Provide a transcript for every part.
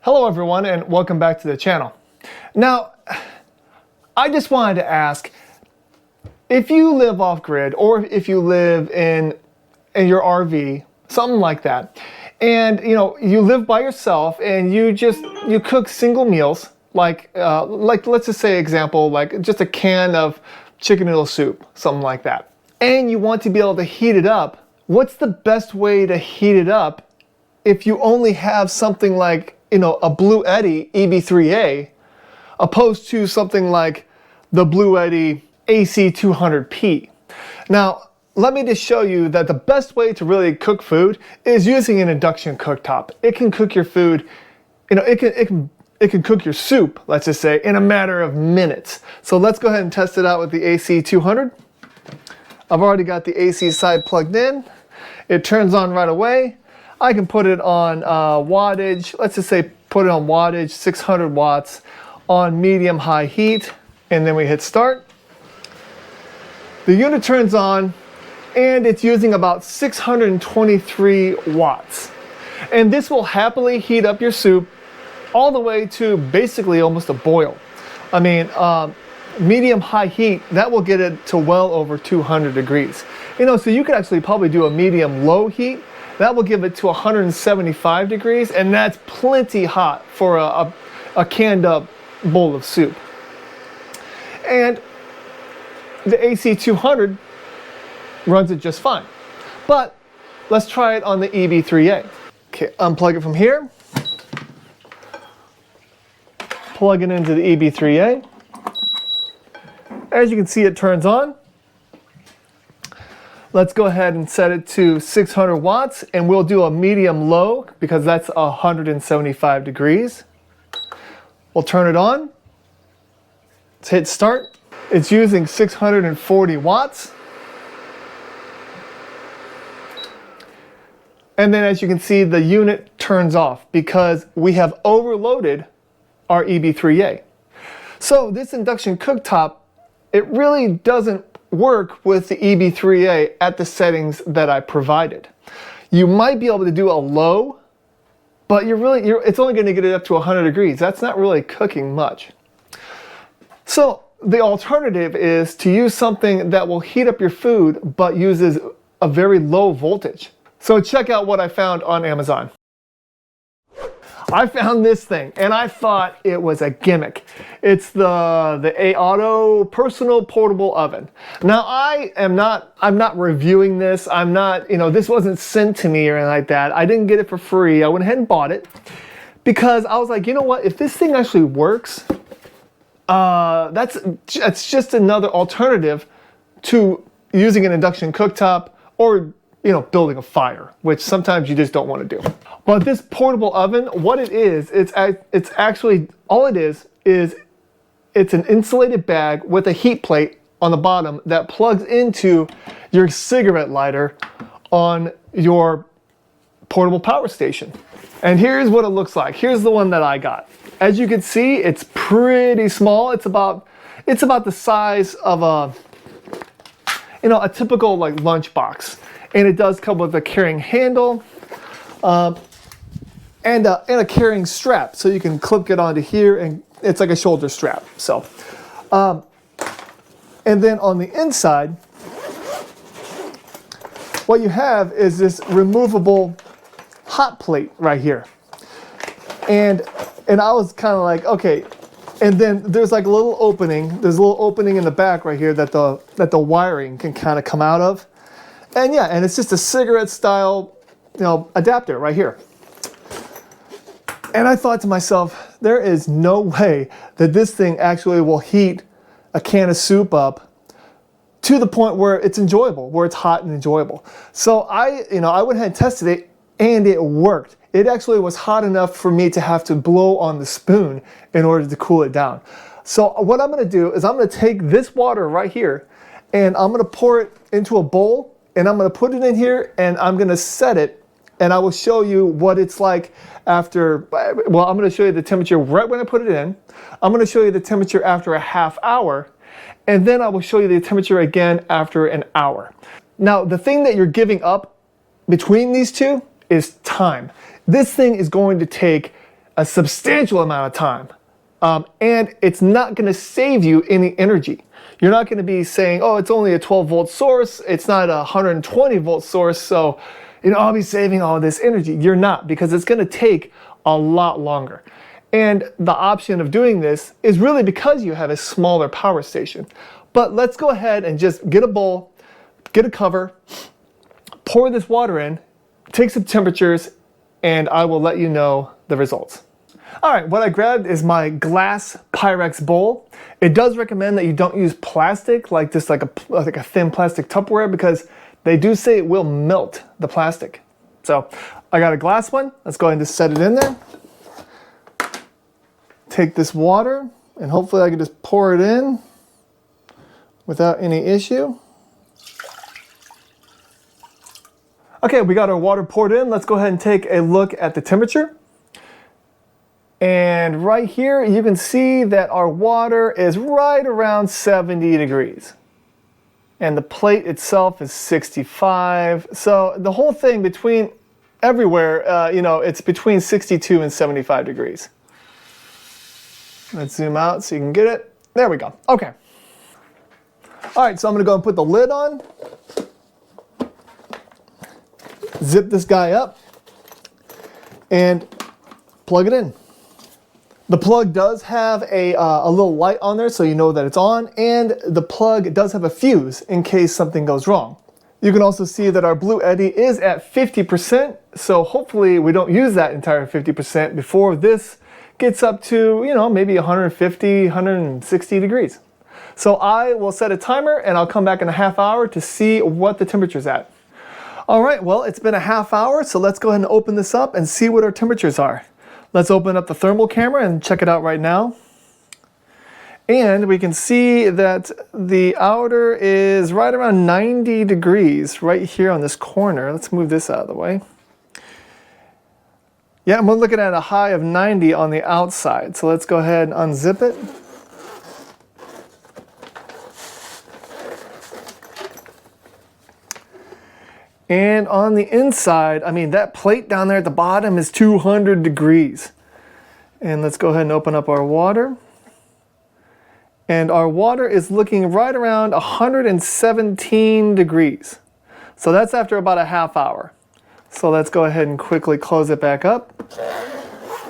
Hello everyone and welcome back to the channel. Now, I just wanted to ask, if you live off-grid or if you live in your RV, something like that, and you live by yourself and you cook single meals, like let's just say example, like just a can of chicken noodle soup, something like that, and you want to be able to heat it up, what's the best way to heat it up if you only have something like a Bluetti EB3A opposed to something like the Bluetti AC200P. Now, let me just show you that the best way to really cook food is using an induction cooktop. It can cook your food, it can cook your soup, let's just say, in a matter of minutes. So let's go ahead and test it out with the AC200. I've already got the AC side plugged in. It turns on right away. I can put it on wattage, let's just say put it on wattage, 600 watts on medium high heat, and then we hit start. The unit turns on and it's using about 623 watts. And this will happily heat up your soup all the way to basically almost a boil. I mean, medium high heat, that will get it to well over 200 degrees. So you could actually probably do a medium low heat. That will give it to 175 degrees, and that's plenty hot for a canned up bowl of soup. And the AC200 runs it just fine. But let's try it on the EB3A. Okay, unplug it from here. Plug it into the EB3A. As you can see, it turns on. Let's go ahead and set it to 600 watts, and we'll do a medium low because that's 175 degrees. We'll turn it on. Let's hit start. It's using 640 watts. And then as you can see, the unit turns off because we have overloaded our EB3A. So this induction cooktop, it really doesn't work with the EB3A at the settings that I provided. You might be able to do a low, but it's only going to get it up to 100 degrees. That's not really cooking much. So the alternative is to use something that will heat up your food but uses a very low voltage. So check out what I found on Amazon. I found this thing and I thought it was a gimmick. It's the Aotto personal portable oven. Now I'm not reviewing this. I'm not, this wasn't sent to me or anything like that. I didn't get it for free. I went ahead and bought it because I was like, you know what? If this thing actually works, that's just another alternative to using an induction cooktop or building a fire, which sometimes you just don't want to do. But this portable oven, what it is, it's actually, all it is it's an insulated bag with a heat plate on the bottom that plugs into your cigarette lighter on your portable power station. And here's what it looks like. Here's the one that I got. As you can see, it's pretty small. It's about the size of a typical like lunch box. And it does come with a carrying handle and a carrying strap, so you can clip it onto here, and it's like a shoulder strap. So, and then on the inside, what you have is this removable hot plate right here. And I was kind of like, okay. And then there's like a little opening. There's a little opening in the back right here that the wiring can kind of come out of. And yeah, and it's just a cigarette style, adapter right here. And I thought to myself, there is no way that this thing actually will heat a can of soup up to the point where it's enjoyable, where it's hot and enjoyable. So I went ahead and tested it, and it worked. It actually was hot enough for me to have to blow on the spoon in order to cool it down. So what I'm going to do is I'm going to take this water right here, and I'm going to pour it into a bowl. And I'm going to put it in here and I'm going to set it, and I will show you what it's like after, well, I'm going to show you the temperature right when I put it in. I'm going to show you the temperature after a half hour, and then I will show you the temperature again after an hour. Now, the thing that you're giving up between these two is time. This thing is going to take a substantial amount of time. And it's not going to save you any energy. You're not going to be saying, oh, it's only a 12 volt source. It's not a 120 volt source. So, I'll be saving all this energy. You're not, because it's going to take a lot longer. And the option of doing this is really because you have a smaller power station. But let's go ahead and just get a bowl, get a cover, pour this water in, take some temperatures, and I will let you know the results. All right, what I grabbed is my glass Pyrex bowl. It does recommend that you don't use plastic, like a thin plastic Tupperware, because they do say it will melt the plastic. So I got a glass one. Let's go ahead and just set it in there. Take this water, and hopefully I can just pour it in without any issue. Okay, we got our water poured in. Let's go ahead and take a look at the temperature. And right here, you can see that our water is right around 70 degrees. And the plate itself is 65. So the whole thing between everywhere, it's between 62 and 75 degrees. Let's zoom out so you can get it. There we go. Okay. All right, so I'm going to go and put the lid on. Zip this guy up and plug it in. The plug does have a little light on there so you know that it's on, and the plug does have a fuse in case something goes wrong. You can also see that our Bluetti is at 50%, so hopefully we don't use that entire 50% before this gets up to, maybe 150, 160 degrees. So I will set a timer and I'll come back in a half hour to see what the temperature's at. All right, well, it's been a half hour, so let's go ahead and open this up and see what our temperatures are. Let's open up the thermal camera and check it out right now. And we can see that the outer is right around 90 degrees right here on this corner. Let's move this out of the way. Yeah, I'm looking at a high of 90 on the outside. So let's go ahead and unzip it. And on the inside, that plate down there at the bottom is 200 degrees. And let's go ahead and open up our water. And our water is looking right around 117 degrees. So that's after about a half hour. So let's go ahead and quickly close it back up.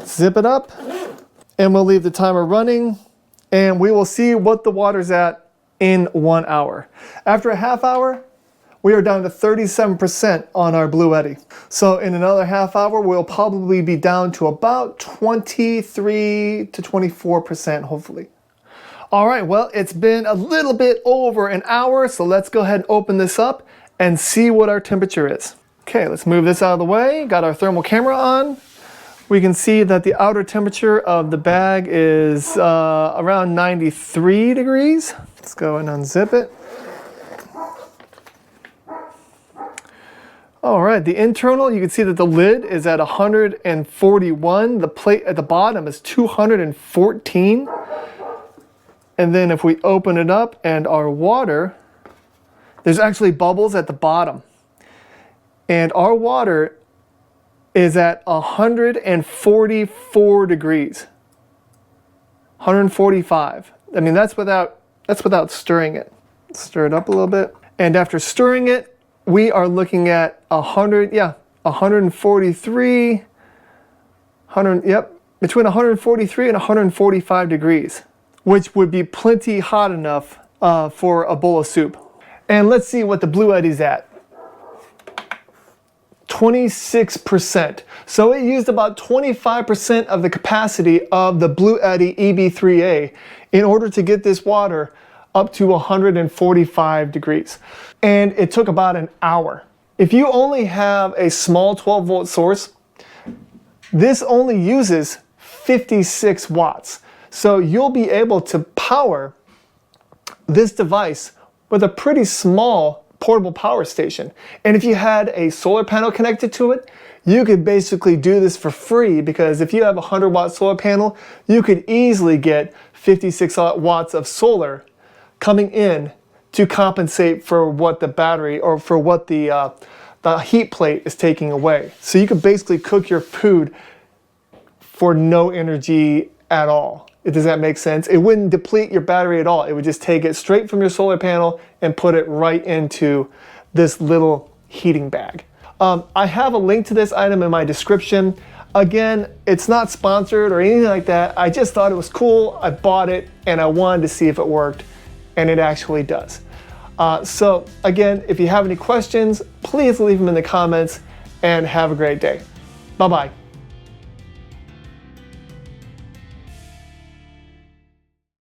Zip it up. And we'll leave the timer running. And we will see what the water's at in 1 hour. After a half hour, we are down to 37% on our Bluetti. So in another half hour, we'll probably be down to about 23 to 24%, hopefully. All right, well, it's been a little bit over an hour, so let's go ahead and open this up and see what our temperature is. Okay, let's move this out of the way. Got our thermal camera on. We can see that the outer temperature of the bag is around 93 degrees. Let's go and unzip it. All right, the internal, you can see that the lid is at 141. The plate at the bottom is 214. And then if we open it up and our water, there's actually bubbles at the bottom. And our water is at 144 degrees. 145. That's without stirring it. Stir it up a little bit. And after stirring it, we are looking at 143, between 143 and 145 degrees, which would be plenty hot enough for a bowl of soup. And let's see what the Bluetti's at. 26%. So it used about 25% of the capacity of the Bluetti EB3A in order to get this water up to 145 degrees. And it took about an hour. If you only have a small 12 volt source, this only uses 56 watts. So you'll be able to power this device with a pretty small portable power station. And if you had a solar panel connected to it, you could basically do this for free, because if you have a 100 watt solar panel, you could easily get 56 watts of solar coming in to compensate for what the battery or for what the heat plate is taking away. So you could basically cook your food for no energy at all. Does that make sense? It wouldn't deplete your battery at all. It would just take it straight from your solar panel and put it right into this little heating bag. I have a link to this item in my description. Again, it's not sponsored or anything like that. I just thought it was cool. I bought it and I wanted to see if it worked, and it actually does. So again, if you have any questions, please leave them in the comments, and have a great day. Bye-bye.